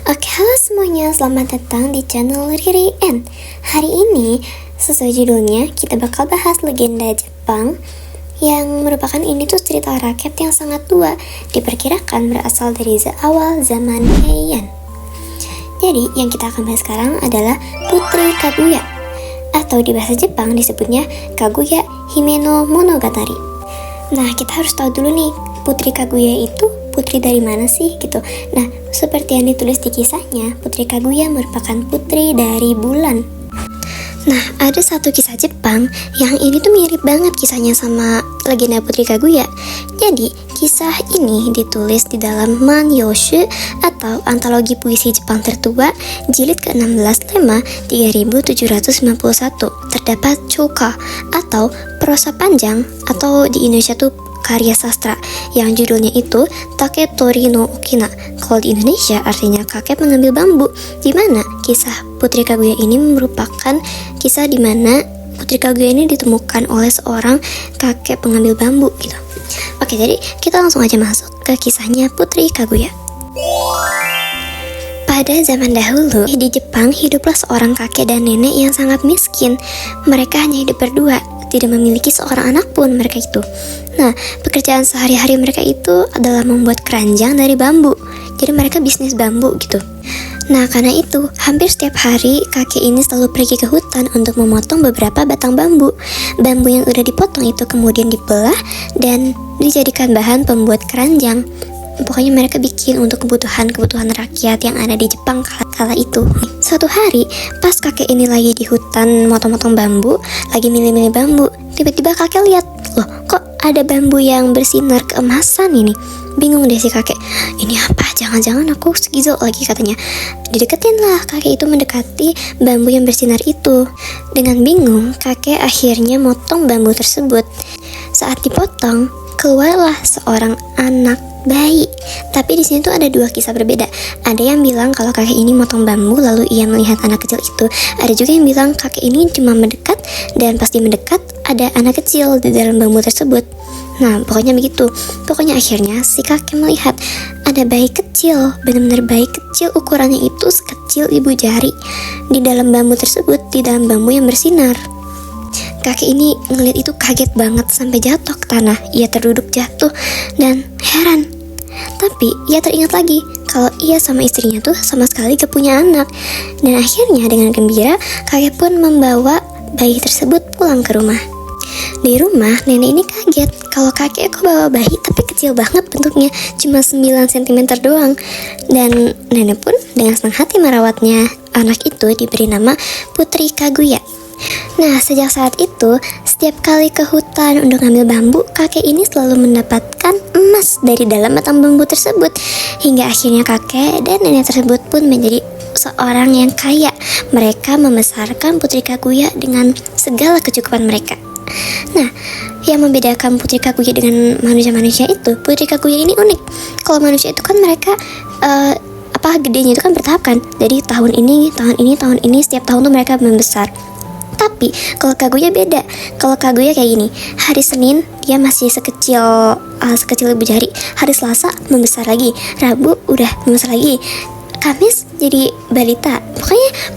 Oke, halo semuanya, selamat datang di channel Riri N. Hari ini, sesuai judulnya, kita bakal bahas legenda Jepang yang merupakan ini tuh cerita rakyat yang sangat tua, diperkirakan berasal dari awal zaman Heian. Jadi, yang kita akan bahas sekarang adalah Putri Kaguya, atau di bahasa Jepang disebutnya Kaguya Hime no Monogatari. Nah, kita harus tahu dulu nih, Putri Kaguya itu putri dari mana sih gitu. Nah, seperti yang ditulis di kisahnya, Putri Kaguya merupakan putri dari bulan. Nah, ada satu kisah Jepang yang ini tuh mirip banget kisahnya sama legenda Putri Kaguya. Jadi, kisah ini ditulis di dalam Manyoshu atau antologi puisi Jepang tertua, jilid ke-16 tema 3791. Terdapat choka atau prosa panjang, atau di Indonesia tuh karya sastra yang judulnya itu Taketori no Okina. Kalau di Indonesia artinya kakek mengambil bambu, di mana kisah Putri Kaguya ini merupakan kisah di mana Putri Kaguya ini ditemukan oleh seorang kakek pengambil bambu gitu. Oke, jadi kita langsung aja masuk ke kisahnya Putri Kaguya. Pada zaman dahulu, di Jepang hiduplah seorang kakek dan nenek yang sangat miskin. Mereka hanya hidup berdua, tidak memiliki seorang anak pun mereka itu. Nah, pekerjaan sehari-hari mereka itu adalah membuat keranjang dari bambu. Jadi mereka bisnis bambu gitu. Nah, karena itu, hampir setiap hari kakek ini selalu pergi ke hutan untuk memotong beberapa batang bambu. Bambu yang udah dipotong itu kemudian dibelah dan dijadikan bahan pembuat keranjang. Pokoknya mereka bikin untuk kebutuhan rakyat yang ada di Jepang kala itu. Suatu hari, pas kakek ini lagi di hutan motong-motong bambu, lagi milih-milih bambu, tiba-tiba kakek lihat, loh kok ada bambu yang bersinar keemasan ini. Bingung deh si kakek, ini apa? Jangan-jangan aku skizo lagi katanya. Dideketin lah, kakek itu mendekati bambu yang bersinar itu. Dengan bingung, kakek akhirnya motong bambu tersebut. Saat dipotong, keluarlah seorang anak bayi. Tapi di sini tuh ada dua kisah berbeda. Ada yang bilang kalau kakek ini motong bambu lalu ia melihat anak kecil itu. Ada juga yang bilang kakek ini cuma mendekat dan pas dia mendekat ada anak kecil di dalam bambu tersebut. Nah, pokoknya begitu. Pokoknya akhirnya si kakek melihat ada bayi kecil, benar-benar bayi kecil, ukurannya itu sekecil ibu jari di dalam bambu tersebut, di dalam bambu yang bersinar. Kakek ini ngeliat itu kaget banget sampai jatuh ke tanah. Ia terduduk jatuh dan heran. Tapi ia teringat lagi kalau ia sama istrinya tuh sama sekali gak punya anak. Dan akhirnya dengan gembira kakek pun membawa bayi tersebut pulang ke rumah. Di rumah nenek ini kaget kalau kakek kok bawa bayi tapi kecil banget bentuknya, cuma 9 cm doang. Dan nenek pun dengan senang hati merawatnya. Anak itu diberi nama Putri Kaguya. Nah, sejak saat itu, setiap kali ke hutan untuk ngambil bambu, kakek ini selalu mendapatkan emas dari dalam batang bambu tersebut. Hingga akhirnya kakek dan nenek tersebut pun menjadi seorang yang kaya. Mereka membesarkan Putri Kaguya dengan segala kecukupan mereka. Nah, yang membedakan Putri Kaguya dengan manusia-manusia itu, Putri Kaguya ini unik. Kalau manusia itu kan mereka gedenya itu kan bertahap kan. Jadi tahun ini, setiap tahun tuh mereka membesar. Tapi kalau Kaguya beda. Kalau Kaguya kayak gini, hari Senin dia masih sekecil ibu jari, hari Selasa membesar lagi, Rabu udah membesar lagi, Kamis jadi balita.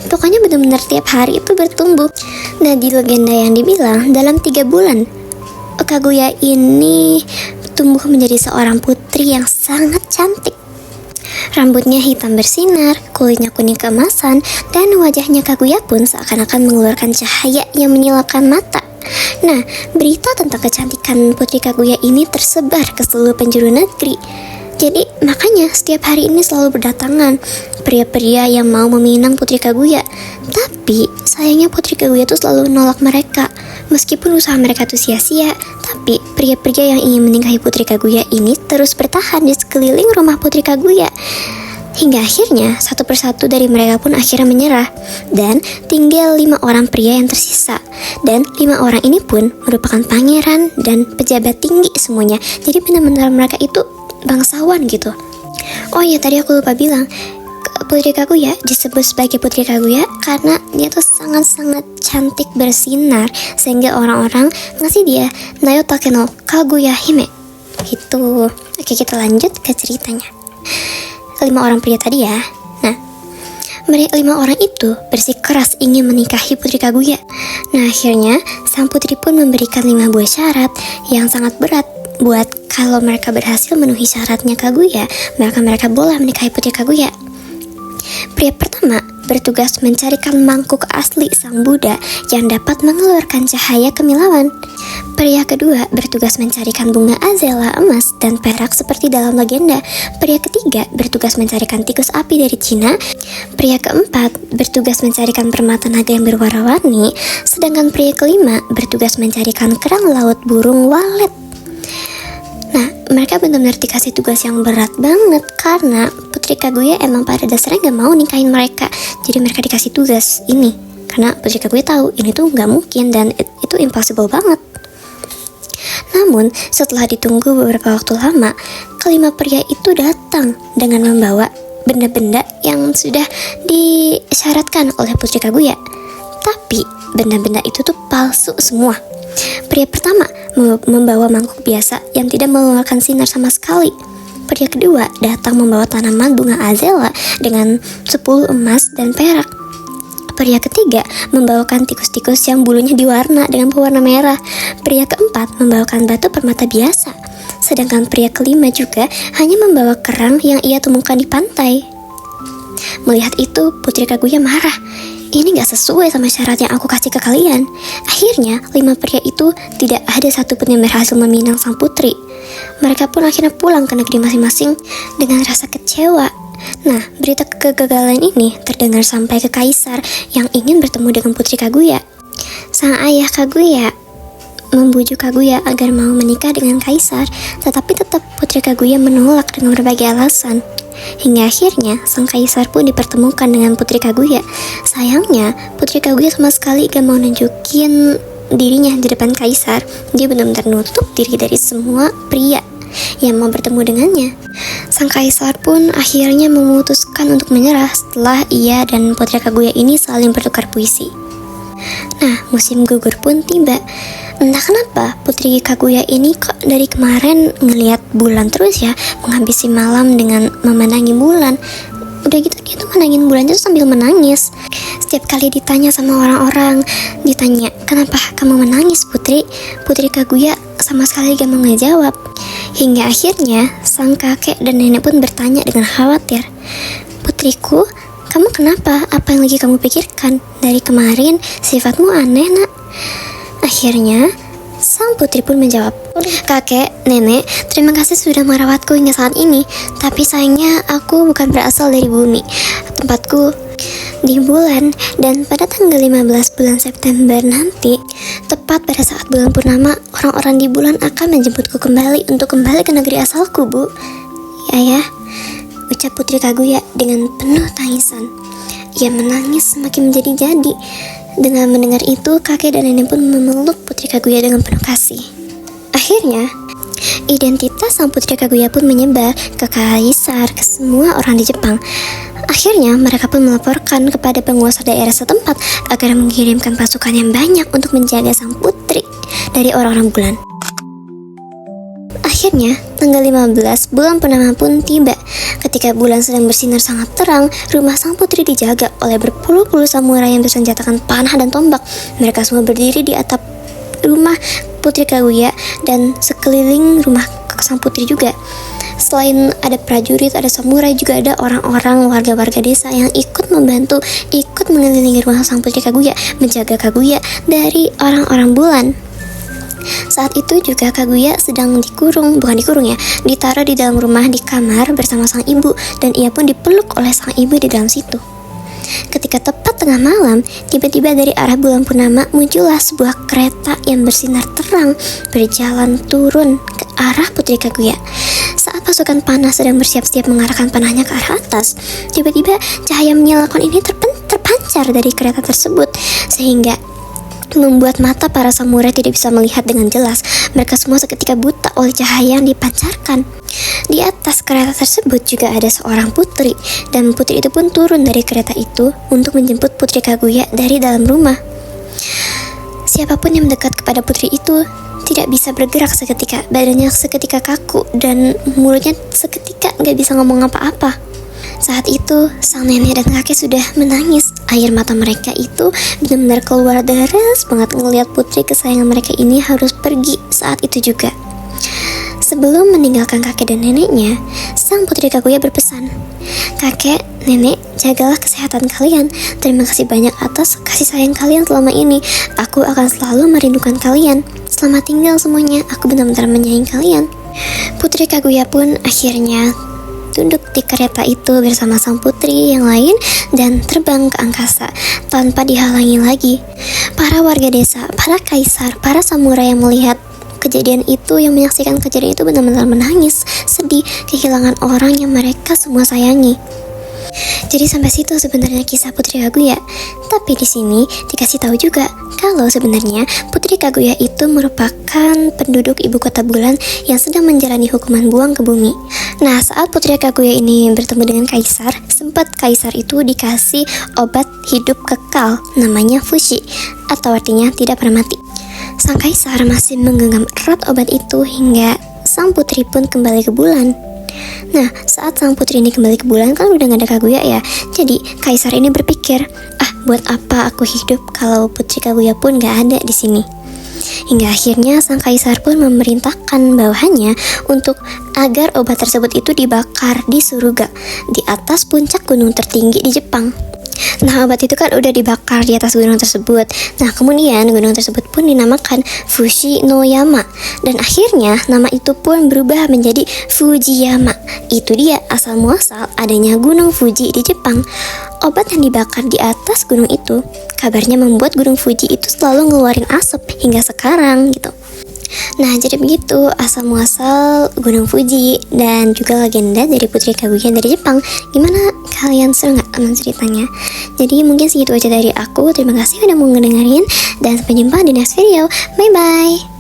Pokoknya benar-benar tiap hari itu bertumbuh. Nah, di legenda yang dibilang dalam 3 bulan Kaguya ini tumbuh menjadi seorang putri yang sangat cantik. Rambutnya hitam bersinar, kulitnya kuning keemasan, dan wajahnya Kaguya pun seakan-akan mengeluarkan cahaya yang menyilaukan mata. Nah, berita tentang kecantikan Putri Kaguya ini tersebar ke seluruh penjuru negeri. Jadi makanya setiap hari ini selalu berdatangan pria-pria yang mau meminang Putri Kaguya. Tapi sayangnya Putri Kaguya tuh selalu menolak mereka. Meskipun usaha mereka tuh sia-sia, tapi pria-pria yang ingin menikahi Putri Kaguya ini terus bertahan di sekeliling rumah Putri Kaguya. Hingga akhirnya satu persatu dari mereka pun akhirnya menyerah. Dan tinggal 5 orang pria yang tersisa. Dan 5 orang ini pun merupakan pangeran dan pejabat tinggi semuanya. Jadi benar-benar mereka itu bangsawan gitu. Oh iya, tadi aku lupa bilang, Putri Kaguya disebut sebagai Putri Kaguya karena dia tuh sangat-sangat cantik bersinar, sehingga orang-orang ngasih dia Nayotake no Kaguya Hime gitu. Oke, kita lanjut ke ceritanya. 5 orang pria tadi ya. Nah, Mereka 5 orang itu bersikeras ingin menikahi Putri Kaguya. Nah akhirnya sang putri pun memberikan 5 buah syarat yang sangat berat buat kalau mereka berhasil memenuhi syaratnya Kaguya, maka mereka boleh menikahi Putri Kaguya. Pria pertama bertugas mencarikan mangkuk asli sang Buddha yang dapat mengeluarkan cahaya kemilauan. Pria kedua bertugas mencarikan bunga azela, emas, dan perak seperti dalam legenda. Pria ketiga bertugas mencarikan tikus api dari Cina. Pria keempat bertugas mencarikan permata naga yang berwarna-warni. Sedangkan pria kelima bertugas mencarikan kerang laut burung walet. Nah, mereka benar-benar dikasih tugas yang berat banget karena Putri Kaguya emang pada dasarnya gak mau nikahin mereka. Jadi mereka dikasih tugas ini karena Putri Kaguya tahu ini tuh gak mungkin dan itu impossible banget. Namun, setelah ditunggu beberapa waktu lama, kelima pria itu datang dengan membawa benda-benda yang sudah disyaratkan oleh Putri Kaguya. Tapi, benda-benda itu tuh palsu semua. Pria pertama membawa mangkuk biasa yang tidak mengeluarkan sinar sama sekali. Pria kedua datang membawa tanaman bunga azela dengan 10 emas dan perak. Pria ketiga membawakan tikus-tikus yang bulunya diwarna dengan pewarna merah. Pria keempat membawakan batu permata biasa. Sedangkan pria kelima juga hanya membawa kerang yang ia temukan di pantai. Melihat itu, Putri Kaguya marah. Ini gak sesuai sama syarat yang aku kasih ke kalian. Akhirnya, 5 pria itu tidak ada satupun yang berhasil meminang sang putri. Mereka pun akhirnya pulang ke negeri masing-masing dengan rasa kecewa. Nah, berita kegagalan ini terdengar sampai ke kaisar yang ingin bertemu dengan Putri Kaguya. Sang ayah Kaguya membujuk Kaguya agar mau menikah dengan kaisar, tetapi tetap Putri Kaguya menolak dengan berbagai alasan. Hingga akhirnya sang kaisar pun dipertemukan dengan Putri Kaguya. Sayangnya Putri Kaguya sama sekali gak mau nunjukin dirinya di depan kaisar. Dia benar-benar nutup diri dari semua pria yang mau bertemu dengannya. Sang kaisar pun akhirnya memutuskan untuk menyerah setelah ia dan Putri Kaguya ini saling bertukar puisi. Nah, musim gugur pun tiba. Entah kenapa Putri Kaguya ini kok dari kemarin ngelihat bulan terus ya, menghabisi malam dengan memandangi bulan. Udah gitu dia tuh menangin bulan itu sambil menangis. Setiap kali ditanya sama orang-orang, ditanya, "Kenapa kamu menangis, Putri?" Putri Kaguya sama sekali gak mau ngejawab. Hingga akhirnya sang kakek dan nenek pun bertanya dengan khawatir, "Putriku, kamu kenapa? Apa yang lagi kamu pikirkan? Dari kemarin sifatmu aneh, Nak." Akhirnya, sang putri pun menjawab, "Kakek, nenek, terima kasih sudah merawatku hingga saat ini. Tapi sayangnya aku bukan berasal dari bumi. Tempatku di bulan, dan pada tanggal 15 bulan September nanti, tepat pada saat bulan purnama, orang-orang di bulan akan menjemputku kembali untuk kembali ke negeri asalku, Bu." "Ya, ucap Putri Kaguya dengan penuh tangisan. Ia menangis semakin menjadi-jadi. Dengan mendengar itu, kakek dan nenek pun memeluk Putri Kaguya dengan penuh kasih. Akhirnya, identitas sang Putri Kaguya pun menyebar ke kaisar, ke semua orang di Jepang. Akhirnya, mereka pun melaporkan kepada penguasa daerah setempat agar mengirimkan pasukan yang banyak untuk menjaga sang putri dari orang-orang bulan. Akhirnya, tanggal 15 bulan purnama pun tiba. Ketika bulan sedang bersinar sangat terang, rumah sang putri dijaga oleh berpuluh-puluh samurai yang bersenjatakan panah dan tombak. Mereka semua berdiri di atap rumah Putri Kaguya dan sekeliling rumah sang putri juga. Selain ada prajurit, ada samurai, juga ada orang-orang warga-warga desa yang ikut membantu, ikut mengelilingi rumah sang Putri Kaguya, menjaga Kaguya dari orang-orang bulan. Saat itu juga Kaguya sedang ditaruh di dalam rumah di kamar bersama sang ibu, dan ia pun dipeluk oleh sang ibu di dalam situ. Ketika tepat tengah malam, tiba-tiba dari arah bulan purnama muncullah sebuah kereta yang bersinar terang berjalan turun ke arah Putri Kaguya. Saat pasukan panah sedang bersiap-siap mengarahkan panahnya ke arah atas, tiba-tiba cahaya menyalakan ini terpancar dari kereta tersebut, sehingga membuat mata para samurai tidak bisa melihat dengan jelas. Mereka semua seketika buta oleh cahaya yang dipancarkan. Di atas kereta tersebut juga ada seorang putri, dan putri itu pun turun dari kereta itu untuk menjemput Putri Kaguya dari dalam rumah. Siapapun yang mendekat kepada putri itu tidak bisa bergerak seketika. Badannya seketika kaku dan mulutnya seketika gak bisa ngomong apa-apa. Saat itu, sang nenek dan kakek sudah menangis. Air mata mereka itu benar-benar keluar deras banget ngelihat putri kesayangan mereka ini harus pergi saat itu juga. Sebelum meninggalkan kakek dan neneknya, sang putri Kaguya berpesan, "Kakek, nenek, jagalah kesehatan kalian. Terima kasih banyak atas kasih sayang kalian selama ini. Aku akan selalu merindukan kalian. Selamat tinggal semuanya, aku benar-benar menyayangi kalian." Putri Kaguya pun akhirnya tunduk di kereta itu bersama sang putri yang lain dan terbang ke angkasa tanpa dihalangi lagi. Para warga desa, para kaisar, para samurai yang melihat kejadian itu, yang menyaksikan kejadian itu benar-benar menangis, sedih, kehilangan orang yang mereka semua sayangi. Jadi sampai situ sebenarnya kisah Putri Kaguya. Tapi di sini dikasih tahu juga kalau sebenarnya Putri Kaguya itu merupakan penduduk ibu kota bulan yang sedang menjalani hukuman buang ke bumi. Nah, saat Putri Kaguya ini bertemu dengan kaisar, sempat kaisar itu dikasih obat hidup kekal namanya Fushi, atau artinya tidak pernah mati. Sang kaisar masih menggenggam erat obat itu hingga sang putri pun kembali ke bulan. Nah, saat sang putri ini kembali ke bulan kan udah gak ada Kaguya ya. Jadi kaisar ini berpikir, buat apa aku hidup kalau Putri Kaguya pun gak ada di sini. Hingga akhirnya sang kaisar pun memerintahkan bawahannya untuk agar obat tersebut itu dibakar di Suruga, di atas puncak gunung tertinggi di Jepang. Nah, obat itu kan udah dibakar di atas gunung tersebut. Nah, kemudian gunung tersebut pun dinamakan Fushi no Yama. Dan akhirnya nama itu pun berubah menjadi Fujiyama. Itu dia asal muasal adanya gunung Fuji di Jepang. Obat yang dibakar di atas gunung itu kabarnya membuat gunung Fuji itu selalu ngeluarin asap hingga sekarang gitu. Nah, jadi begitu asal muasal gunung Fuji dan juga legenda dari Putri Kaguya dari Jepang. Gimana, kalian seru nggak sama ceritanya? Jadi mungkin segitu aja dari aku. Terima kasih udah mau ngedengerin dan sampai jumpa di next video. Bye bye.